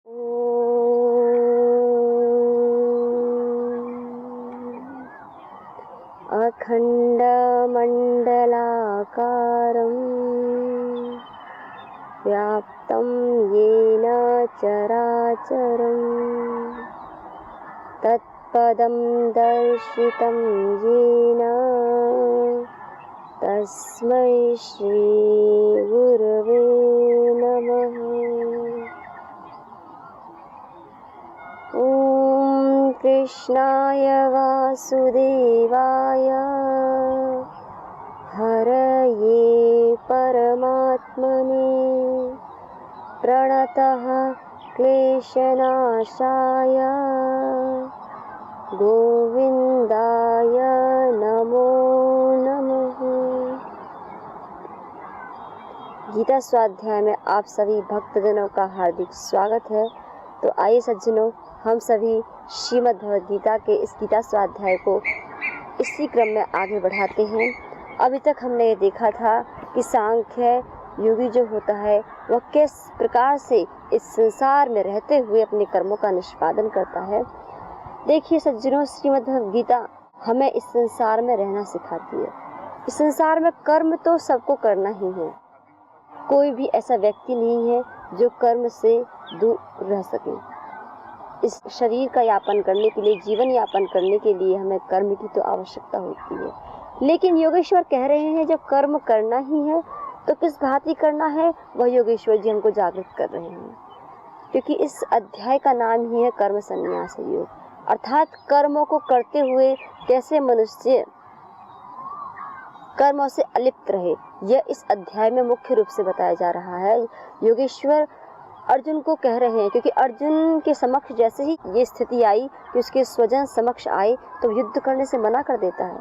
अखण्डमण्डलाकारं व्याप्तं येन चराचरं तत्पदं दर्शितं येन तस्मै श्रीगुरवे नमः। ॐ कृष्णाय वासुदेवाय हरये परमात्मने प्रणतः क्लेशनाशाय गोविन्दाय नमो नमः। गीता स्वाध्याय में आप सभी भक्तजनों का हार्दिक स्वागत है। तो आइए सज्जनों, हम सभी श्रीमद् भगवद गीता के इस गीता स्वाध्याय को इसी क्रम में आगे बढ़ाते हैं। अभी तक हमने ये देखा था कि सांख्य योगी जो होता है वह किस प्रकार से इस संसार में रहते हुए अपने कर्मों का निष्पादन करता है। देखिए सज्जनों, श्रीमद् भगवद गीता हमें इस संसार में रहना सिखाती है। इस संसार में कर्म तो सबको करना ही है। कोई भी ऐसा व्यक्ति नहीं है जो कर्म से दूर रह सके। इस शरीर का यापन करने के लिए, जीवन यापन करने के लिए हमें कर्म की तो आवश्यकता होती है। लेकिन योगेश्वर कह रहे हैं जब कर्म करना ही है तो किस भांति करना है, वह योगेश्वर जी हमको जागृत कर रहे हैं। क्योंकि इस अध्याय का नाम ही है कर्म संन्यास योग, अर्थात कर्मों को करते हुए कैसे मनुष्य कर्मों से अलिप्त रहे, यह इस अध्याय में मुख्य रूप से बताया जा रहा है। योगेश्वर अर्जुन को कह रहे हैं, क्योंकि अर्जुन के समक्ष जैसे ही ये स्थिति आई कि उसके स्वजन समक्ष आए तो युद्ध करने से मना कर देता है।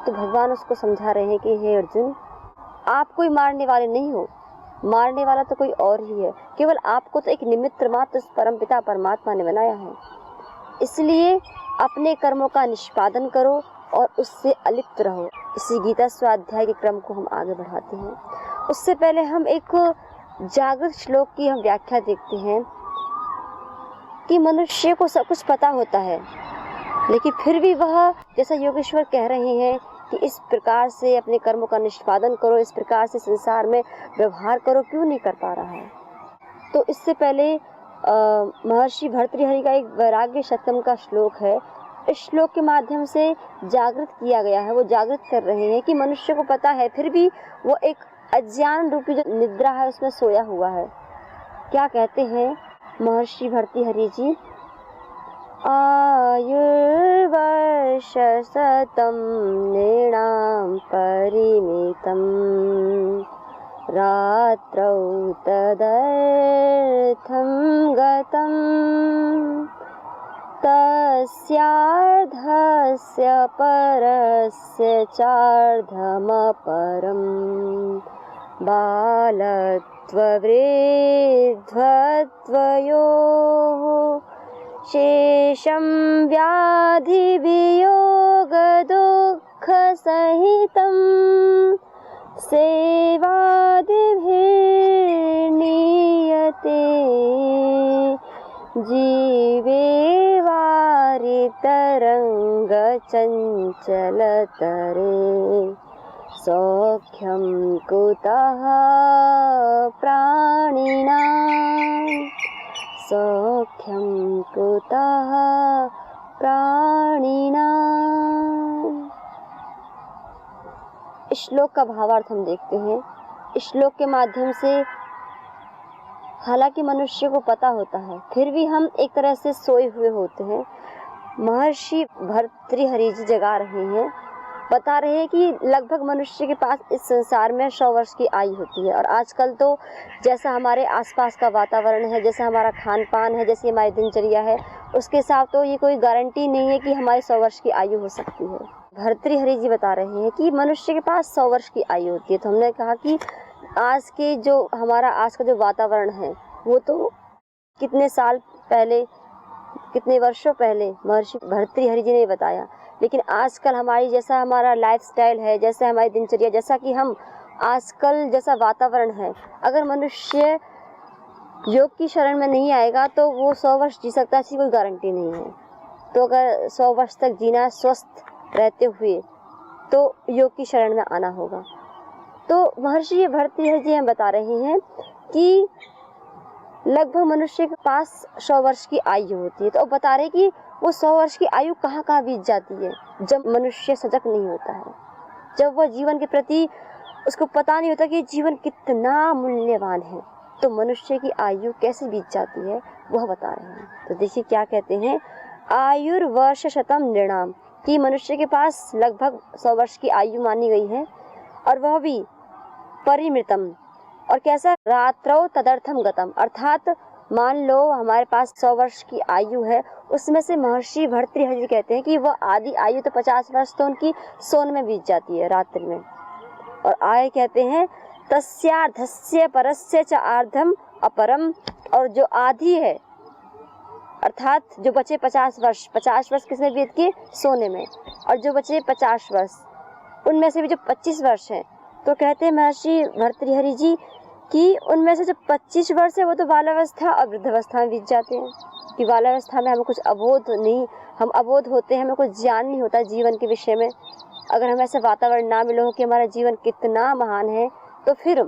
तो भगवान उसको समझा रहे हैं कि हे अर्जुन, आप कोई मारने वाले नहीं हो, मारने वाला तो कोई और ही है। केवल आपको तो एक निमित्त मात्र परमपिता परमात्मा ने बनाया है। इसलिए अपने कर्मों का निष्पादन करो और उससे अलिप्त रहो। इसी गीता स्वाध्याय के क्रम को हम आगे बढ़ाते हैं। उससे पहले हम एक जागृत श्लोक की हम व्याख्या देखते हैं कि मनुष्य को सब कुछ पता होता है, लेकिन फिर भी वह, जैसा योगेश्वर कह रहे हैं कि इस प्रकार से अपने कर्मों का निष्पादन करो, इस प्रकार से संसार में व्यवहार करो, क्यों नहीं कर पा रहा है। तो इससे पहले महर्षि भर्तृहरि का एक वैराग्य शतकम का श्लोक है। इस श्लोक के माध्यम से जागृत किया गया है। वो जागृत कर रहे हैं कि मनुष्य को पता है, फिर भी वो एक अज्ञान रूपी जो निद्रा है उसमें सोया हुआ है। क्या कहते हैं महर्षि भर्तृहरि जी? आयुर्वर्ष शतम नृणां परिमितम् रात्रौ तदर्थं गतं तस्यार्धस्य परस्य चार्धमपरं बालत्ववृद्धत्वयोः शेषं व्याधिवियोगदुःखसहितं सेवादिभिर्नीयते जीवे वारितरङ्गचञ्चलतरे सौख्यं कुतः प्राणिनां सौख्यं कुतः प्राणिनां। इस श्लोक का भावार्थ हम देखते हैं। इस श्लोक के माध्यम से हालांकि मनुष्य को पता होता है, फिर भी हम एक तरह से सोए हुए होते हैं। महर्षि भर्तृहरि जी जगा रहे हैं, बता रहे हैं कि लगभग मनुष्य के पास इस संसार में 100 वर्ष की आयु होती है। और आजकल तो जैसा हमारे आसपास का वातावरण है, जैसा हमारा खान पान है, जैसी हमारी दिनचर्या है, उसके हिसाब तो ये कोई गारंटी नहीं है कि हमारी 100 वर्ष की आयु हो सकती है। भर्तृहरि जी बता रहे हैं कि मनुष्य के पास 100 वर्ष की आयु होती है। तो हमने कहा कि आज के जो हमारा आज का जो वातावरण है वो तो कितने साल पहले, कितने वर्षों पहले महर्षि भर्तृहरि जी ने बताया। लेकिन आजकल हमारी जैसा हमारा लाइफस्टाइल है, जैसा हमारी दिनचर्या, जैसा कि हम आजकल जैसा वातावरण है, अगर मनुष्य योग की शरण में नहीं आएगा तो वो 100 वर्ष जी सकता है, ऐसी कोई गारंटी नहीं है। तो अगर 100 वर्ष तक जीना है स्वस्थ रहते हुए तो योग की शरण में आना होगा। तो महर्षि भर्तृहरि जी हम बता रहे हैं कि लगभग मनुष्य के पास 100 वर्ष की आयु होती है। तो अब बता रहे कि वो 100 वर्ष की आयु कहाँ कहाँ बीत जाती है, जब मनुष्य सजग नहीं होता है, जब वह जीवन के प्रति उसको पता नहीं होता कि जीवन कितना मूल्यवान है, तो मनुष्य की आयु कैसे बीत जाती है वह बता रहे हैं। तो देखिए क्या कहते हैं, आयुर्वर्ष शतम नृणाम, कि मनुष्य के पास लगभग 100 वर्ष की आयु मानी गई है, और वह भी परिमृतम, और कैसा, रात्रौ तदर्थम गतम, अर्थात मान लो हमारे पास 100 वर्ष की आयु है, उसमें से महर्षि भर्तृहरि कहते हैं कि वह आधी आयु तो 50 वर्ष तो उनकी सोन में बीत जाती है, रात्रि में। और आय कहते हैं तस्यार्धस्य परस्य च आर्धम अपरम, और जो आधी है अर्थात जो बचे 50 वर्ष किसमें बीत के, सोने में, और जो बचे 50 वर्ष उनमें से भी जो 25 वर्ष हैं, तो कहते हैं महर्षि भर्तृहरि जी कि उनमें से जो 25 वर्ष है वो तो बालावस्था और वृद्धावस्था में बीत जाते हैं। कि बालावस्था में हमें कुछ अबोध नहीं, हम अबोध होते हैं, हमें कुछ ज्ञान नहीं होता जीवन के विषय में। अगर हमें ऐसा वातावरण ना मिले हो कि हमारा जीवन कितना महान है, तो फिर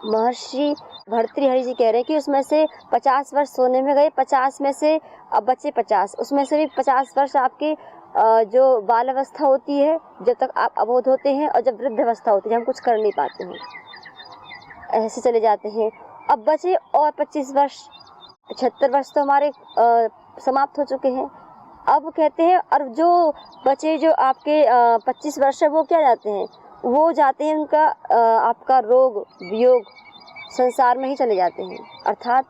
महर्षि भर्तृहरि जी कह रहे हैं कि उसमें से 50 वर्ष सोने में गए, 50 में से अब बचे 50, उसमें से भी 50 वर्ष आपके जो बाल अवस्था होती है जब तक आप अबोध होते हैं, और जब वृद्ध अवस्था होती है हम कुछ कर नहीं पाते हैं, ऐसे चले जाते हैं। अब बचे और 25 वर्ष, 76 वर्ष तो हमारे समाप्त हो चुके हैं। अब कहते हैं और जो बचे जो आपके 25 वर्ष है वो क्या जाते हैं, वो जाते हैं उनका आपका रोग वियोग संसार में ही चले जाते हैं। अर्थात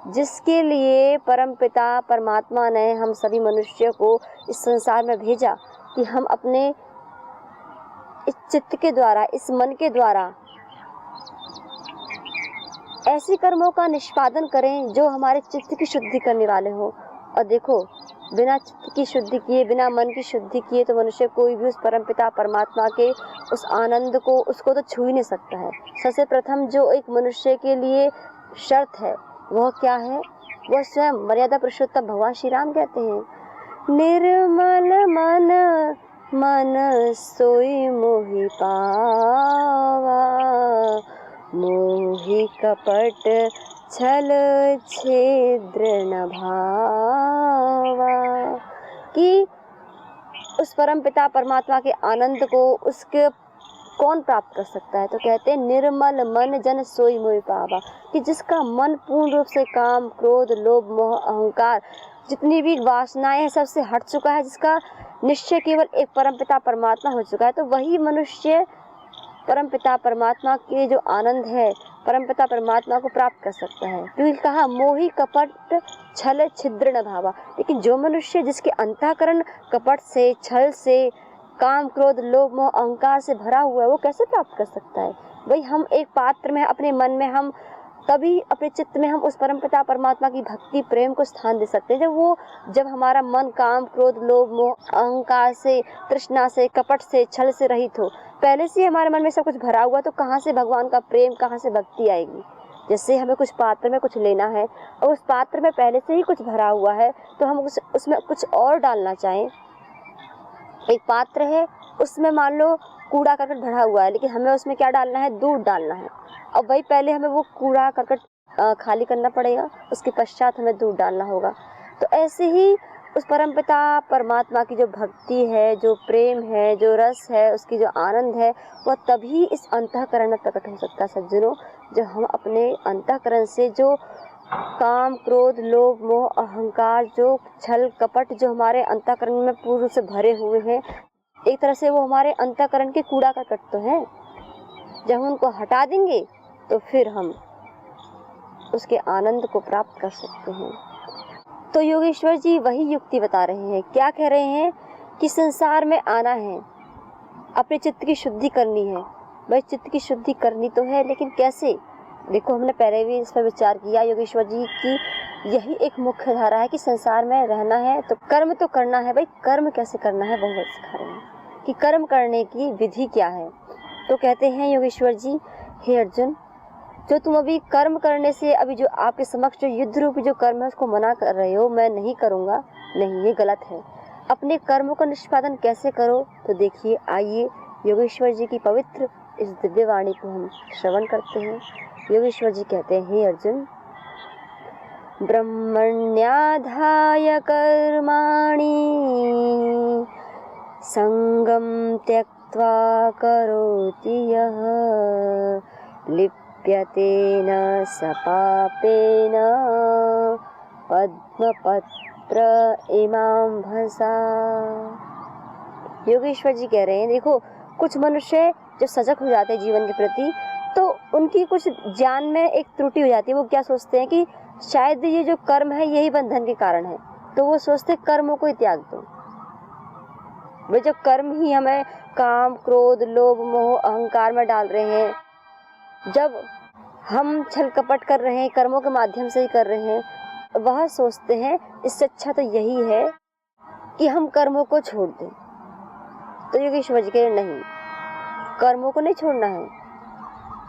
जिसके लिए परमपिता परमात्मा ने हम सभी मनुष्य को इस संसार में भेजा कि हम अपने इस चित्त के द्वारा, इस मन के द्वारा ऐसे कर्मों का निष्पादन करें जो हमारे चित्त की शुद्धि करने वाले हो। और देखो, बिना चित्त की शुद्धि किए, बिना मन की शुद्धि किए तो मनुष्य कोई भी उस परमपिता परमात्मा के उस आनंद को, उसको तो छू ही नहीं सकता है। सबसे प्रथम जो एक मनुष्य के लिए शर्त है वह क्या है, वह स्वयं मर्यादा पुरुषोत्तम भगवान श्री राम कहते हैं, निर्मल मन मन सोई मोहि पावा, मोहि कपट छल छिद्र न भावा। कि उस परम पिता परमात्मा के आनंद को उसके कौन प्राप्त कर सकता है, तो कहते हैं निर्मल मन जन सोई मोहि पावा, कि जिसका मन पूर्ण रूप से काम क्रोध लोभ मोह अहंकार जितनी भी वासनाएं हैं सबसे हट चुका है, जिसका निश्चय केवल एक परमपिता परमात्मा हो चुका है, तो वही मनुष्य परमपिता परमात्मा के जो आनंद है परमपिता परमात्मा को प्राप्त कर सकता है। क्योंकि कहा मोहि कपट छल छिद्र न भावा, लेकिन जो मनुष्य जिसके अंतःकरण कपट से, छल से, काम क्रोध लोभ मोह अहंकार से भरा हुआ है, वो कैसे प्राप्त कर सकता है। भाई हम एक पात्र में, अपने मन में, हम तभी अपने चित्त में हम उस परमपिता परमात्मा की भक्ति प्रेम को स्थान दे सकते हैं जब हमारा मन काम क्रोध लोभ मोह अहंकार से, तृष्णा से, कपट से, छल से रहित हो। पहले से हमारे मन में सब कुछ भरा हुआ, तो कहाँ से भगवान का प्रेम, कहाँ से भक्ति आएगी। जैसे हमें कुछ पात्र में कुछ लेना है और उस पात्र में पहले से ही कुछ भरा हुआ है, तो हम उसमें कुछ और डालना चाहें। एक पात्र है, उसमें मान लो कूड़ा करकट भरा हुआ है, लेकिन हमें उसमें क्या डालना है, दूध डालना है। अब वही पहले हमें वो कूड़ा करकट खाली करना पड़ेगा, उसके पश्चात हमें दूध डालना होगा। तो ऐसे ही उस परमपिता परमात्मा की जो भक्ति है, जो प्रेम है, जो रस है, उसकी जो आनंद है, वह तभी इस अंतःकरण में प्रकट हो सकता है सज्जनों, जो हम अपने अंतःकरण से जो काम क्रोध लोभ मोह अहंकार, जो छल कपट जो हमारे अंतःकरण में पूर्ण से भरे हुए हैं, एक तरह से वो हमारे अंतःकरण के कूड़ा करकट तो हैं। जब उनको हटा देंगे तो फिर हम उसके आनंद को प्राप्त कर सकते हैं। तो योगेश्वर जी वही युक्ति बता रहे हैं। क्या कह रहे हैं कि संसार में आना है, अपने चित्त की शुद्धि करनी है। भाई चित्त की शुद्धि करनी तो है, लेकिन कैसे। देखो, हमने पहले भी इस पर विचार किया योगेश्वर जी की यही एक मुख्य धारा है कि संसार में रहना है तो कर्म तो करना है। भाई कर्म कैसे करना है वो सिखा रहे हैं कि कर्म करने की विधि क्या है। तो कहते हैं योगेश्वर जी, हे अर्जुन, जो तुम अभी कर्म करने से, अभी जो आपके समक्ष जो युद्ध रूपी जो कर्म है उसको मना कर रहे हो, मैं नहीं करूँगा, नहीं, ये गलत है। अपने कर्मों का निष्पादन कैसे करो, तो देखिए, आइए योगेश्वर जी की पवित्र इस दिव्य वाणी को हम श्रवण करते हैं। योगेश्वर जी कहते हैं, हे अर्जुन, ब्रह्मण्याधाय कर्माणि संगम त्यक्त्वा करोति यः लिप्यते न स पापेन पद्मपत्र इमाम्भसा। योगेश्वर जी कह रहे हैं, देखो, कुछ मनुष्य जब सजग हो जाते हैं जीवन के प्रति, तो उनकी कुछ ज्ञान में एक त्रुटि हो जाती है। वो क्या सोचते हैं कि शायद ये जो कर्म है यही बंधन के कारण है, तो वो सोचते हैं कर्मों को ही त्याग दो। वे जो कर्म ही हमें काम, क्रोध, लोभ, मोह, अहंकार में डाल रहे हैं, जब हम छल कपट कर रहे हैं, कर्मों के माध्यम से ही कर रहे हैं, वह सोचते हैं इससे अच्छा तो यही है कि हम कर्मों को छोड़ दें। तो योगेश्वर जी कह रहे नहीं, कर्मों को नहीं छोड़ना है,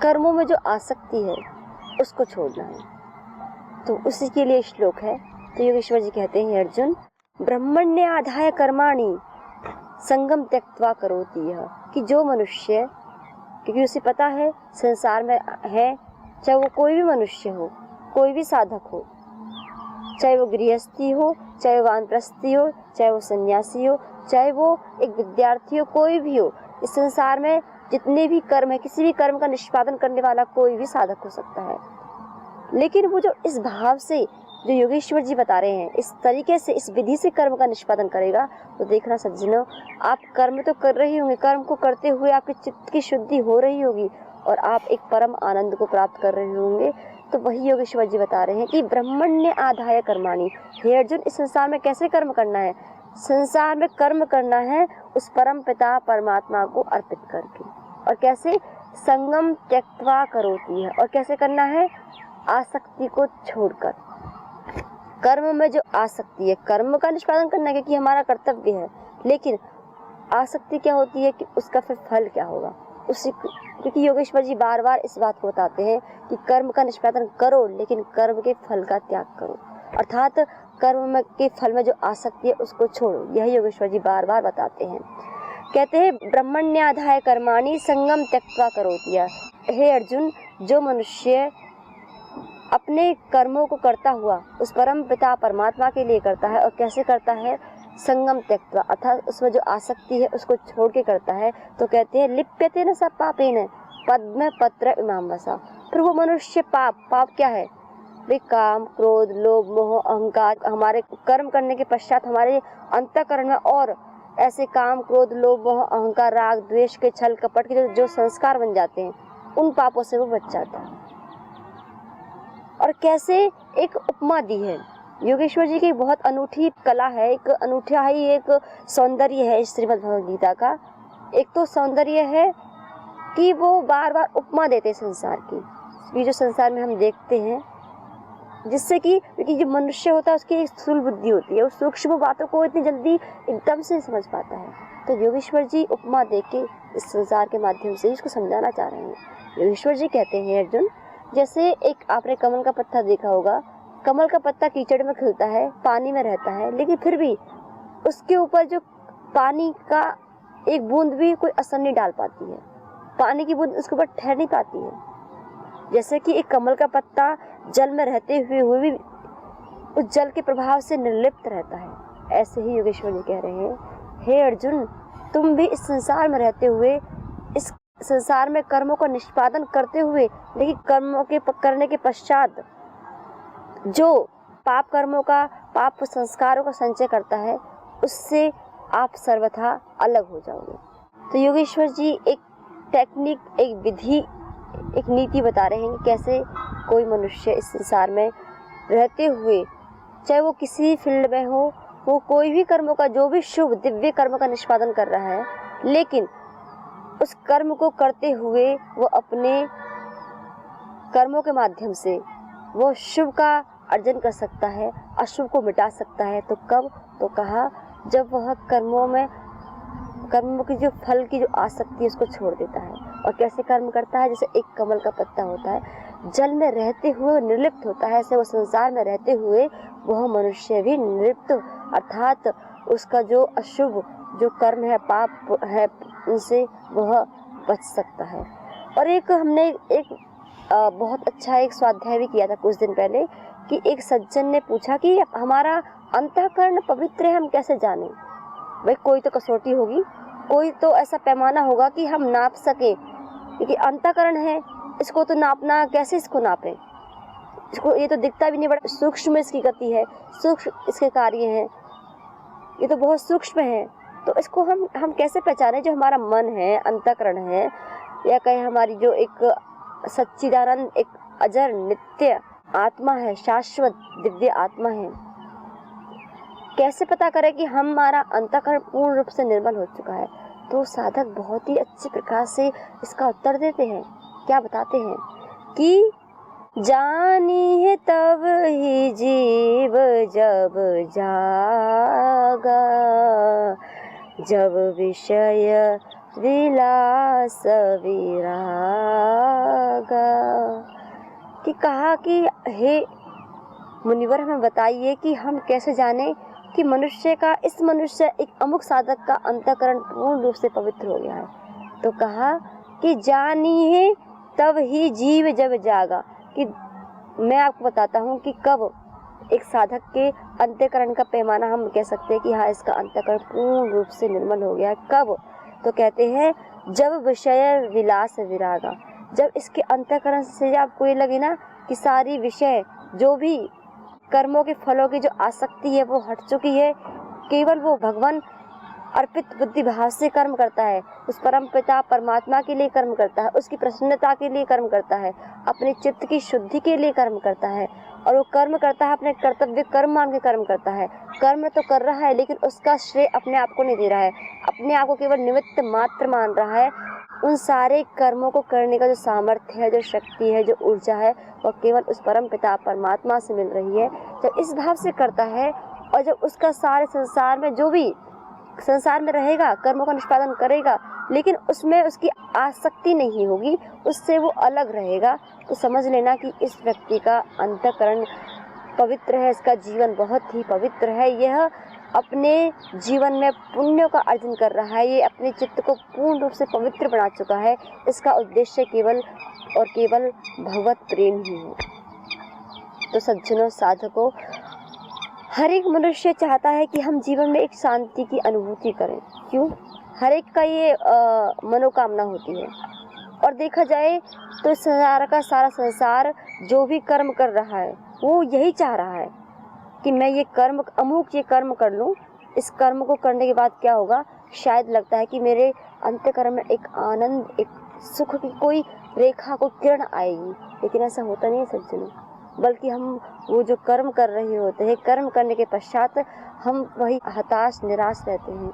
कर्मों में जो आसक्ति है उसको छोड़ना है। तो उसी के लिए श्लोक है। तो योगेश्वर जी कहते हैं, अर्जुन, ब्रह्मण्य आधाय कर्माणि संगम त्यक्त्वा करोति यः, कि जो मनुष्य, क्योंकि उसे पता है संसार में है, चाहे वो कोई भी मनुष्य हो, कोई भी साधक हो, चाहे वो गृहस्थी हो, चाहे वो वानप्रस्थी हो, चाहे वो सन्यासी हो, चाहे वो एक विद्यार्थी हो, कोई भी हो, इस संसार में जितने भी कर्म है, किसी भी कर्म का निष्पादन करने वाला कोई भी साधक हो सकता है। लेकिन वो जो इस भाव से, जो योगेश्वर जी बता रहे हैं, इस तरीके से, इस विधि से कर्म का निष्पादन करेगा, तो देखना सज्जनों, आप कर्म तो कर रहे होंगे, कर्म को करते हुए आपके चित्त की शुद्धि हो रही होगी और आप एक परम आनंद को प्राप्त कर रहे होंगे। तो वही योगेश्वर जी बता रहे हैं कि ब्रह्मण्य आधाय कर्माणि, हे अर्जुन, इस संसार में कैसे कर्म करना है? संसार में कर्म करना है उस परम पिता परमात्मा को अर्पित करके। और कैसे? संगम त्यक्त्वा करोति है। और कैसे करना है? आसक्ति को छोड़कर। कर्म में जो आसक्ति है, कर्म का निष्पादन करना, क्योंकि हमारा कर्तव्य है, लेकिन आसक्ति क्या होती है कि उसका फिर फल क्या होगा उसी, क्योंकि योगेश्वर जी बार बार इस बात को बताते हैं कि कर्म का निष्पादन करो, लेकिन कर्म के फल का त्याग करो, अर्थात कर्म के फल में जो आसक्ति है उसको छोड़ो। यही योगेश्वर जी बार बार बताते हैं। कहते हैं, ब्रह्मण्याधाय कर्माणि संगम त्यक्त्वा करोति यः। हे अर्जुन, जो मनुष्य अपने कर्मों को करता हुआ उस परम पिता परमात्मा के लिए करता है, और कैसे करता है? संगम त्यक्त्वा, अर्थात उसमें जो आसक्ति है उसको छोड़ के करता है। तो कहते हैं, लिप्यते न सब पापेन पद्म पत्र इमाम्भसा। फिर वो मनुष्य पाप क्या है? वे काम, क्रोध, लोभ, मोह, अहंकार, हमारे कर्म करने के पश्चात हमारे अंतःकरण में और ऐसे काम, क्रोध, लोभ, मोह, अहंकार, राग, द्वेष के, छल कपट के जो संस्कार बन जाते हैं, उन पापों से वो बच जाता है। और कैसे एक उपमा दी है योगेश्वर जी की, बहुत अनूठी कला है, एक अनूठा ही एक सौंदर्य है इस श्रीमद् भगवद गीता का। एक तो सौंदर्य है कि वो बार बार उपमा देते संसार की, ये जो संसार में हम देखते हैं, जिससे कि क्योंकि जो मनुष्य होता है उसकी एक स्थूल बुद्धि होती है, उस सूक्ष्म बातों को इतनी जल्दी एकदम से समझ पाता है। तो योगेश्वर जी उपमा देके इस संसार के माध्यम से इसको समझाना चाह रहे हैं। योगेश्वर जी कहते हैं, अर्जुन, जैसे एक आपने कमल का पत्ता देखा होगा, कमल का पत्ता कीचड़ में खिलता है, पानी में रहता है, लेकिन फिर भी उसके ऊपर जो पानी का एक बूंद भी कोई असर नहीं डाल पाती है, पानी की बूंद उसके ऊपर ठहर नहीं पाती है। जैसे कि एक कमल का पत्ता जल में रहते हुए भी उस जल के प्रभाव से निर्लिप्त रहता है, ऐसे ही योगेश्वर जी कह रहे हैं, हे अर्जुन, तुम भी इस संसार में रहते हुए, इस संसार में कर्मों का निष्पादन करते हुए, लेकिन कर्मों के करने के पश्चात जो पाप कर्मों का, पाप संस्कारों का संचय करता है, उससे आप सर्वथा अलग हो जाओगे। तो योगेश्वर जी एक टेक्निक, एक विधि, एक नीति बता रहे हैं कि कैसे कोई मनुष्य इस संसार में रहते हुए, चाहे वो किसी फील्ड में हो, वो कोई भी कर्मों का, जो भी शुभ दिव्य कर्म का निष्पादन कर रहा है, लेकिन उस कर्म को करते हुए वो अपने कर्मों के माध्यम से वो शुभ का अर्जन कर सकता है, अशुभ को मिटा सकता है। तो कब? तो कहा, जब वह कर्मों में कर्म की जो फल की जो आसक्ति है उसको छोड़ देता है। और कैसे कर्म करता है? जैसे एक कमल का पत्ता होता है, जल में रहते हुए निर्लिप्त होता है, ऐसे वो संसार में रहते हुए वह मनुष्य भी निर्लिप्त, अर्थात उसका जो अशुभ जो कर्म है, पाप है, उनसे वह बच सकता है। और एक हमने एक बहुत अच्छा एक स्वाध्याय भी किया था कुछ दिन पहले कि एक सज्जन ने पूछा कि हमारा अंतःकरण पवित्र है, हम कैसे जानें? भाई कोई तो कसौटी होगी, कोई तो ऐसा पैमाना होगा कि हम नाप सके, क्योंकि अंतःकरण है, इसको तो नापना, कैसे इसको नापें? इसको ये तो दिखता भी नहीं, बड़ा सूक्ष्म इसकी गति है, सूक्ष्म इसके कार्य हैं, ये तो बहुत सूक्ष्म है। तो इसको हम कैसे पहचानें? जो हमारा मन है, अंतःकरण है, या कहें हमारी जो एक सच्चिदानंद, एक अजर नित्य आत्मा है, शाश्वत दिव्य आत्मा है, कैसे पता करें कि हमारा अंतःकरण पूर्ण रूप से निर्मल हो चुका है? तो साधक बहुत ही अच्छे प्रकार से इसका उत्तर देते हैं। क्या बताते हैं कि जानी है तब ही जीव जब जागा, जब विषय विलास विरागा। कि कहा कि हे मुनिवर, हमें बताइए कि हम कैसे जाने कि मनुष्य का, इस मनुष्य एक अमुक साधक का अंतःकरण पूर्ण रूप से पवित्र हो गया है। तो कहा कि जानिए तब ही जीव जब जागा, कि मैं आपको बताता हूँ कि कब एक साधक के अंतःकरण का पैमाना हम कह सकते हैं कि हाँ, इसका अंतःकरण पूर्ण रूप से निर्मल हो गया है। कब? तो कहते हैं जब विषय विलास विरागा, जब इसके अंतःकरण से आपको ये लगे ना कि सारी विषय, जो भी कर्मों के फलों की जो आसक्ति है वो हट चुकी है, केवल वो भगवान अर्पित बुद्धि भाव से कर्म करता है, उस परम पिता परमात्मा के लिए कर्म करता है, उसकी प्रसन्नता के लिए कर्म करता है, अपने चित्त की शुद्धि के लिए कर्म करता है। और वो कर्म करता है अपने कर्तव्य कर्म मान के कर्म करता है। कर्म तो कर रहा है लेकिन उसका श्रेय अपने आप को नहीं दे रहा है, अपने आप को केवल निमित्त मात्र मान रहा है। उन सारे कर्मों को करने का जो सामर्थ्य है, जो शक्ति है, जो ऊर्जा है, वह केवल उस परम पिता परमात्मा से मिल रही है। जब इस भाव से करता है और जब उसका सारे संसार में जो भी संसार में रहेगा, कर्मों का निष्पादन करेगा, लेकिन उसमें उसकी आसक्ति नहीं होगी, उससे वो अलग रहेगा, तो समझ लेना कि इस व्यक्ति का अंतःकरण पवित्र है, इसका जीवन बहुत ही पवित्र है। यह अपने जीवन में पुण्यों का अर्जन कर रहा है, ये अपने चित्त को पूर्ण रूप से पवित्र बना चुका है। इसका उद्देश्य केवल और केवल भगवत प्रेम ही है। तो सज्जनों, साधकों, हर एक मनुष्य चाहता है कि हम जीवन में एक शांति की अनुभूति करें। क्यों? हर एक का ये मनोकामना होती है। और देखा जाए तो संसार का सारा संसार जो भी कर्म कर रहा है वो यही चाह रहा है कि मैं ये कर्म अमुक ये कर्म कर लूँ, इस कर्म को करने के बाद क्या होगा, शायद लगता है कि मेरे अंतःकरण में एक आनंद, एक सुख की कोई रेखा, कोई किरण आएगी। लेकिन ऐसा होता नहीं है सज्जनों, बल्कि हम वो जो कर्म कर रहे होते हैं, कर्म करने के पश्चात हम वही हताश निराश रहते हैं।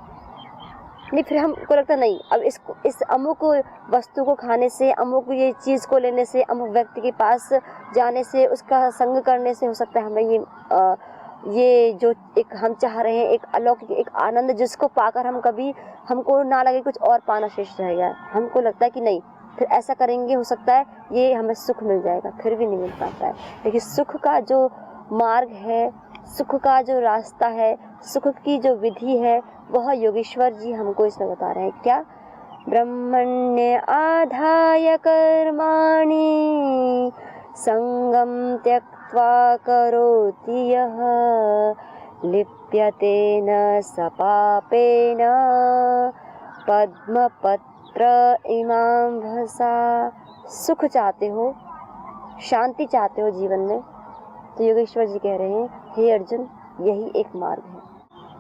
नहीं, फिर हमको लगता नहीं, अब इस अमुक वस्तु को खाने से, अमुक ये चीज़ को लेने से, अमुक व्यक्ति के पास जाने से, उसका संग करने से हो सकता है हमें ये जो एक हम चाह रहे हैं, एक अलौकिक एक आनंद, जिसको पाकर हम कभी हमको ना लगे कुछ और पाना शेष रह गया, हमको लगता है कि नहीं, फिर ऐसा करेंगे हो सकता है ये हमें सुख मिल जाएगा, फिर भी नहीं मिल पाता है। लेकिन सुख का जो मार्ग है, सुख का जो रास्ता है, सुख की जो विधि है, वह योगेश्वर जी हमको इसमें बता रहे हैं। क्या? ब्रह्मण्य आधाय कर्माणि संगम त्यक्त्वा करोति यः लिप्यते न स पापेन पद्मपत्र इमां भसा। सुख चाहते हो, शांति चाहते हो जीवन में, तो योगेश्वर जी कह रहे हैं, हे अर्जुन, यही एक मार्ग है।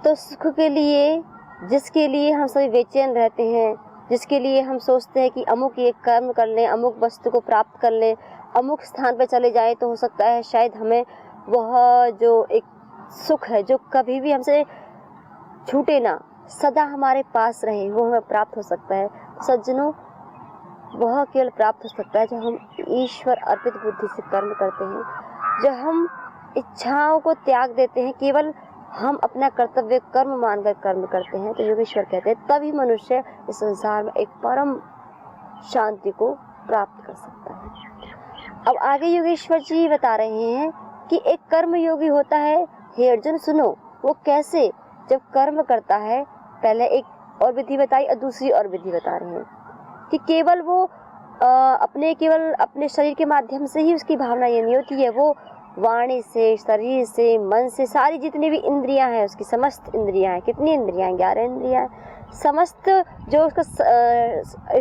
तो सुख के लिए, जिसके लिए हम सभी बेचैन रहते हैं, जिसके लिए हम सोचते हैं कि अमुक ये कर्म कर लें, अमुक वस्तु को प्राप्त कर लें, अमुक स्थान पर चले जाएं, तो हो सकता है शायद हमें वह जो एक सुख है जो कभी भी हमसे छूटे ना, सदा हमारे पास रहे, वो हमें प्राप्त हो सकता है। सज्जनों, वह केवल प्राप्त हो सकता है जब हम ईश्वर अर्पित बुद्धि से कर्म करते हैं, जब हम इच्छाओं को त्याग देते हैं, केवल हम अपना कर्तव्य कर्म मानकर कर्म करते हैं, तो योगेश्वर कहते हैं तभी मनुष्य इस संसार में एक परम शांति को प्राप्त कर सकता है। अब आगे योगेश्वर जी बता रहे हैं कि एक कर्म योगी होता है। हे अर्जुन सुनो, वो कैसे जब कर्म करता है, पहले एक और विधि बताई और दूसरी और विधि बता रहे हैं कि केवल वो केवल अपने शरीर के माध्यम से ही उसकी भावना ये नहीं होती है, वो वाणी से, शरीर से, मन से, सारी जितनी भी इंद्रियां हैं, उसकी समस्त इंद्रियां हैं, कितनी इंद्रियां हैं, 11 इंद्रियां हैं, समस्त जो उसका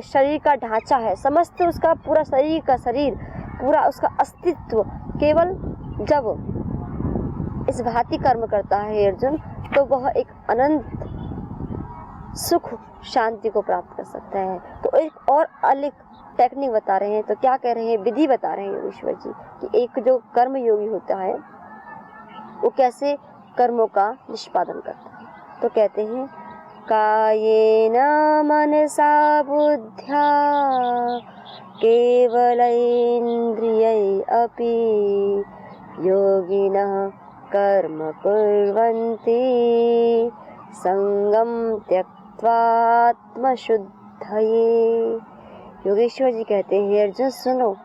शरीर का ढांचा है, समस्त उसका पूरा शरीर का शरीर, पूरा उसका अस्तित्व केवल जब इस भांति कर्म करता है अर्जुन, तो वह एक अनंत सुख शांति को प्राप्त कर सकता है। तो एक और अलग टेक्निक बता रहे हैं। तो क्या कह रहे हैं, विधि बता रहे हैं योगेश्वर जी कि एक जो कर्म योगी होता है वो कैसे कर्मों का निष्पादन करता है। तो कहते हैं कायेन मनसा बुद्ध्या केवलैन्द्रियै अपि योगिनः कर्म कुर्वन्ति संगम त्यक्त्वा आत्मशुद्धये। योगेश्वर जी कहते हैं अर्जुन सुनो,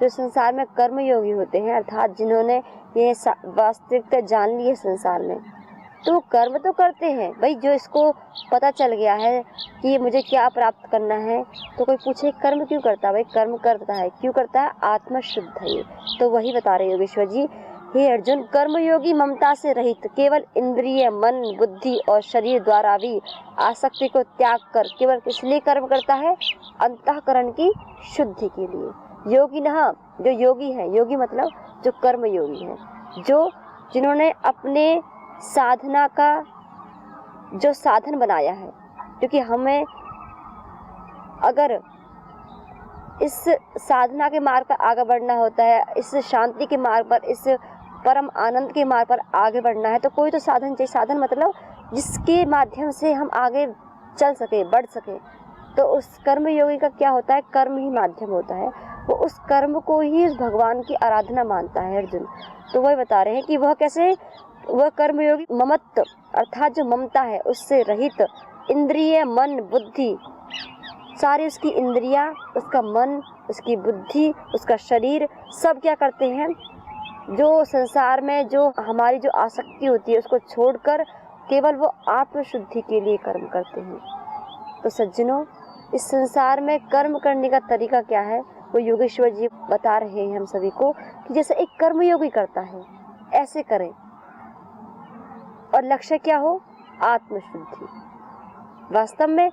जो संसार में कर्म योगी होते हैं, अर्थात जिन्होंने ये वास्तविकता जान ली है संसार में, तो कर्म तो करते हैं भाई। जो इसको पता चल गया है कि मुझे क्या प्राप्त करना है, तो कोई पूछे कर्म क्यों करता है, भाई कर्म करता है, क्यों करता है, आत्मशुद्ध है। तो वही बता रहे योगेश्वर जी, हे अर्जुन कर्मयोगी ममता से रहित, केवल इंद्रिय, मन, बुद्धि और शरीर द्वारा भी आसक्ति को त्याग कर केवल किस लिए कर्म करता है, अंतःकरण की शुद्धि के लिए। योगी न, जो योगी है, योगी मतलब जो कर्म योगी है, जो जिन्होंने अपने साधना का जो साधन बनाया है, क्योंकि हमें अगर इस साधना के मार्ग पर आगे बढ़ना होता है, इस शांति के मार्ग पर, इस परम आनंद के मार्ग पर आगे बढ़ना है, तो कोई तो साधन चाहिए। साधन मतलब जिसके माध्यम से हम आगे चल सके, बढ़ सके। तो उस कर्म योगी का क्या होता है, कर्म ही माध्यम होता है। वो उस कर्म को ही उस भगवान की आराधना मानता है अर्जुन। तो वही बता रहे हैं कि वह कैसे, वह कर्मयोगी ममत्व अर्थात जो ममता है उससे रहित, इंद्रिय, मन, बुद्धि, सारी उसकी इंद्रियां, उसका मन, उसकी बुद्धि, उसका शरीर, सब क्या करते हैं, जो संसार में जो हमारी जो आसक्ति होती है उसको छोड़कर केवल वो आत्मशुद्धि के लिए कर्म करते हैं। तो सज्जनों, इस संसार में कर्म करने का तरीका क्या है, वो योगेश्वर जी बता रहे हैं हम सभी को कि जैसे एक कर्मयोगी करता है ऐसे करें, और लक्ष्य क्या हो, आत्मशुद्धि। वास्तव में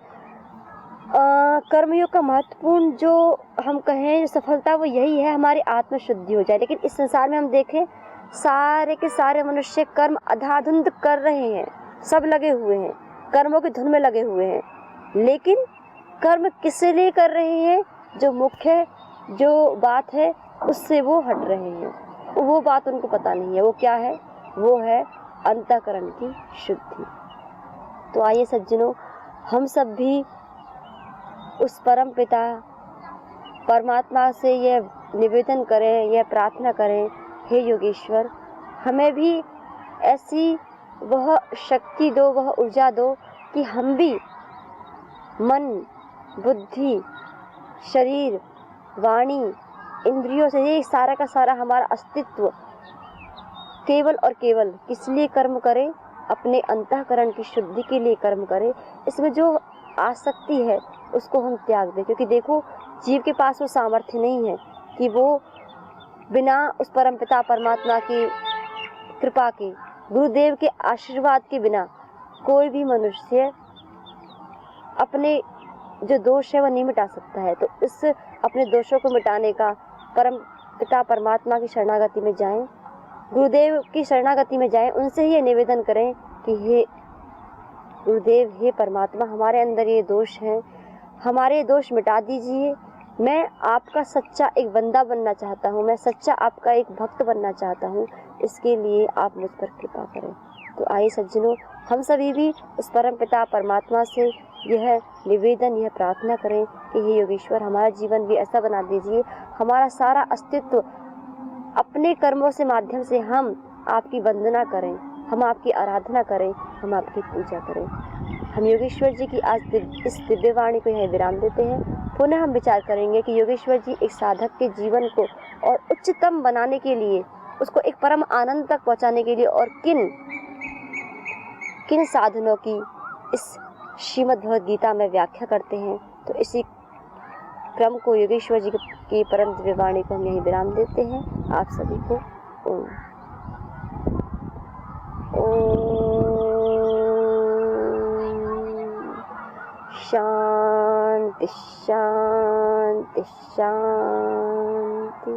कर्मयोग का महत्वपूर्ण जो हम कहें सफलता, वो यही है हमारी आत्मशुद्धि हो जाए। लेकिन इस संसार में हम देखें सारे के सारे मनुष्य कर्म अधाधुंध कर रहे हैं, सब लगे हुए हैं, कर्मों की धुन में लगे हुए हैं, लेकिन कर्म किस लिए कर रहे हैं, जो मुख्य जो बात है उससे वो हट रहे हैं, वो बात उनको पता नहीं है। वो क्या है, वो है अंतःकरण की शुद्धि। तो आइए सज्जनों, हम सब भी उस परम पिता परमात्मा से यह निवेदन करें, यह प्रार्थना करें, हे योगेश्वर हमें भी ऐसी वह शक्ति दो, वह ऊर्जा दो कि हम भी मन, बुद्धि, शरीर, वाणी, इंद्रियों से, ये सारा का सारा हमारा अस्तित्व केवल और केवल किस लिए कर्म करें, अपने अंतःकरण की शुद्धि के लिए कर्म करें। इसमें जो आसक्ति है उसको हम त्याग दें, क्योंकि देखो जीव के पास वो सामर्थ्य नहीं है कि वो बिना उस परमपिता परमात्मा की कृपा के, गुरुदेव के आशीर्वाद के बिना कोई भी मनुष्य अपने जो दोष है वह नहीं मिटा सकता है। तो इस अपने दोषों को मिटाने का परम पिता परमात्मा की शरणागति में जाएं, गुरुदेव की शरणागति में जाएं, उनसे ही निवेदन करें कि हे गुरुदेव, हे परमात्मा, हमारे अंदर ये दोष हैं, हमारे दोष मिटा दीजिए। मैं आपका सच्चा एक बंदा बनना चाहता हूँ, मैं सच्चा आपका एक भक्त बनना चाहता हूँ, इसके लिए आप मुझ पर कृपा करें। तो आइए सज्जनों, हम सभी भी उस परम पिता परमात्मा से यह निवेदन, यह प्रार्थना करें कि हे योगेश्वर, हमारा जीवन भी ऐसा बना दीजिए, हमारा सारा अस्तित्व अपने कर्मों से माध्यम से हम आपकी वंदना करें, हम आपकी आराधना करें, हम आपकी पूजा करें। हम योगेश्वर जी की आज इस दिव्य वाणी को यहीं विराम देते हैं। पुनः हम विचार करेंगे कि योगेश्वर जी एक साधक के जीवन को और उच्चतम बनाने के लिए, उसको एक परम आनंद तक पहुंचाने के लिए और किन साधनों की इस श्रीमद् भगवद गीता में व्याख्या करते हैं। तो इसी क्रम को योगेश्वर जी की परम दिव्य वाणी को हम यहीं विराम देते हैं। आप सभी को ओम। शांति शांति शांति।